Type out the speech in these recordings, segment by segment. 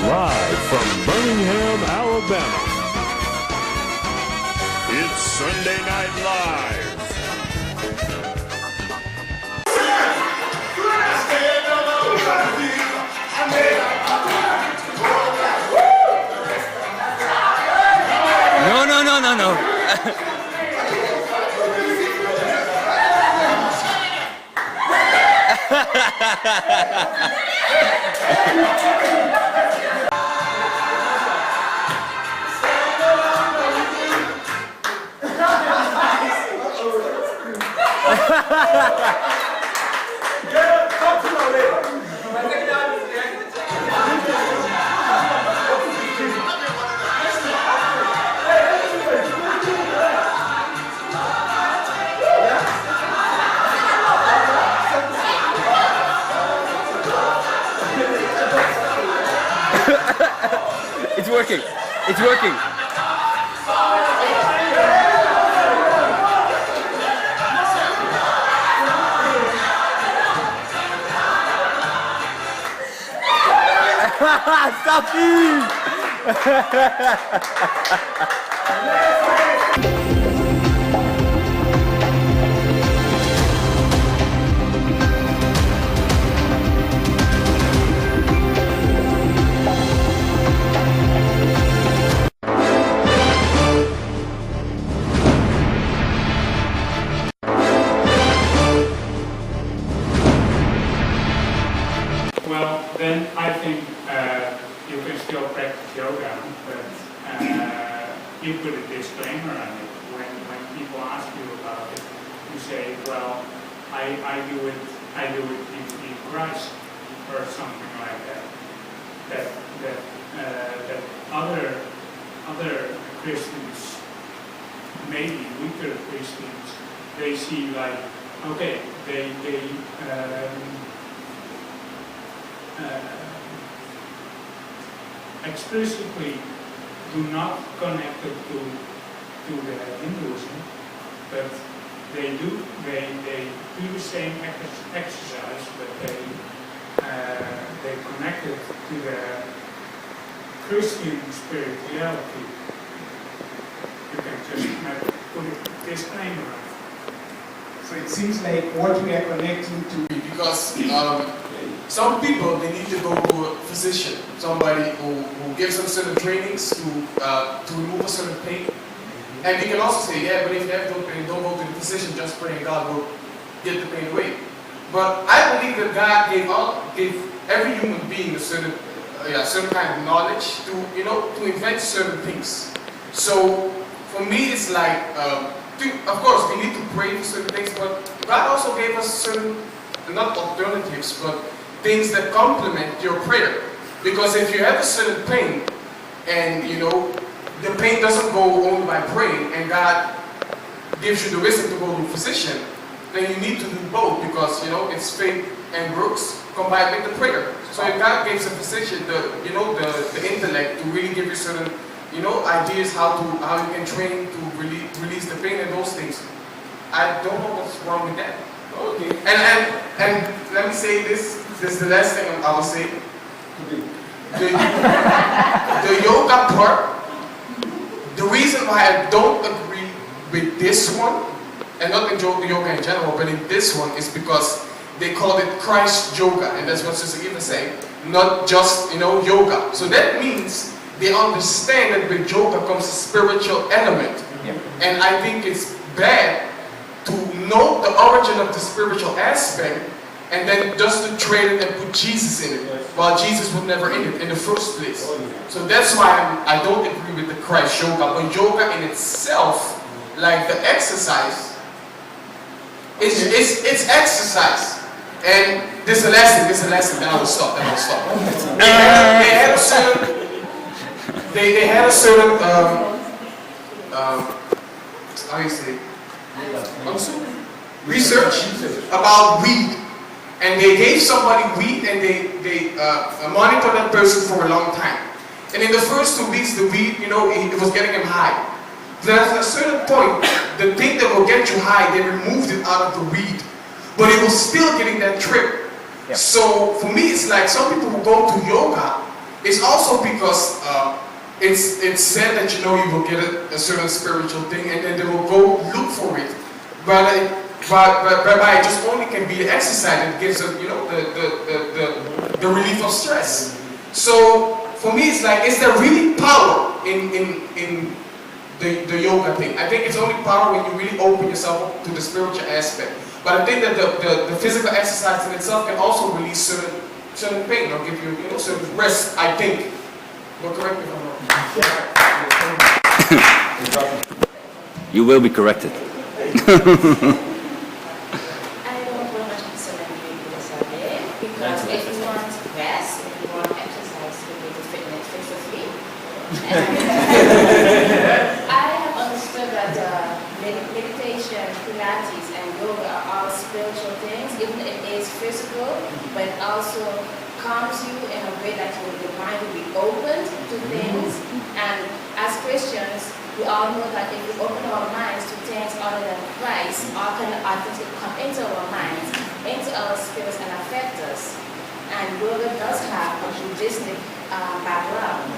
Live from Birmingham, Alabama, it's Sunday Night Live. No. It's working. It's working. Stop it! Well, then I think you can still practice yoga, but you put a disclaimer on it. When people ask you about it, you say, well, I do it in Christ or something like that. That other Christians, maybe weaker Christians, they see like, okay, they explicitly do not connect it to the Hinduism, but they do the same exercise, but they connect it to the Christian spirituality. You can just put a disclaimer on it. So it seems like what we are connecting to, because some people, they need to go to a physician, somebody who gives them certain trainings to remove a certain pain. And we can also say, yeah, but if you have no pain, don't go to the physician, just pray and God will get the pain away. But I believe that God gave every human being a certain kind of knowledge to invent certain things. So for me, it's like, of course, we need to pray for certain things, but God also gave us certain, not alternatives, but things that complement your prayer. Because if you have a certain pain, and the pain doesn't go only by praying, and God gives you the wisdom to go to a physician, then you need to do both, because it's faith and works combined with the prayer. So if God gives a physician the intellect to really give you certain ideas how you can train to release the pain and those things, I don't know what's wrong with that. Okay. And let me say this. This is the last thing I will say. The yoga part, the reason why I don't agree with this one, and not in yoga in general, but in this one, is because they call it Christ yoga, and that's what Sister Eva saying, not just yoga. So that means they understand that with yoga comes a spiritual element. Yeah. And I think it's bad to know the origin of the spiritual aspect and then just to trade it and put Jesus in it, while Jesus was never in it in the first place. So that's why I don't agree with the Christ yoga. But yoga in itself, like the exercise, it's exercise. And this is a lesson, then I will stop. They had a certain how do you say it? Research about weed. And they gave somebody weed, and they monitored that person for a long time. And in the first 2 weeks, the weed, it was getting him high. Then at a certain point, the thing that will get you high, they removed it out of the weed. But it was still getting that trip. Yep. So for me, it's like some people who go to yoga, It's also because it's said that you will get a certain spiritual thing, and then they will go look for it. But it just only can be an exercise that gives them, the relief of stress. So for me, it's like, is there really power in the yoga thing? I think it's only power when you really open yourself up to the spiritual aspect. But I think that the physical exercise in itself can also release certain pain or give you, certain rest, I think. But correct me if I'm wrong. You will be corrected. I don't want much concern with this idea because if you want rest, if you want exercise, you need to fitness physically. I have understood that meditation, Pilates, and yoga are all spiritual things, even if it is physical, but it also calms you in a way that your mind will be open to things. And as Christians, we all know that if we open our minds to things other than Christ, all kind of things will come into our minds, into our spirits, and affect us. And yoga does have a Buddhistic background,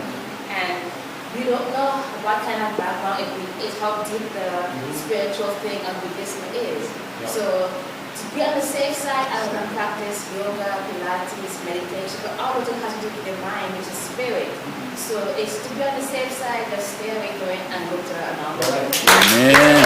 and we don't know what kind of background it how deep the spiritual thing of Buddhism is. So to be on the safe side, I want to practice yoga, Pilates, meditation, but all of it has to do with the mind, which is spirit. So it's to be on the safe side, just stay away from it and go to another. Amen.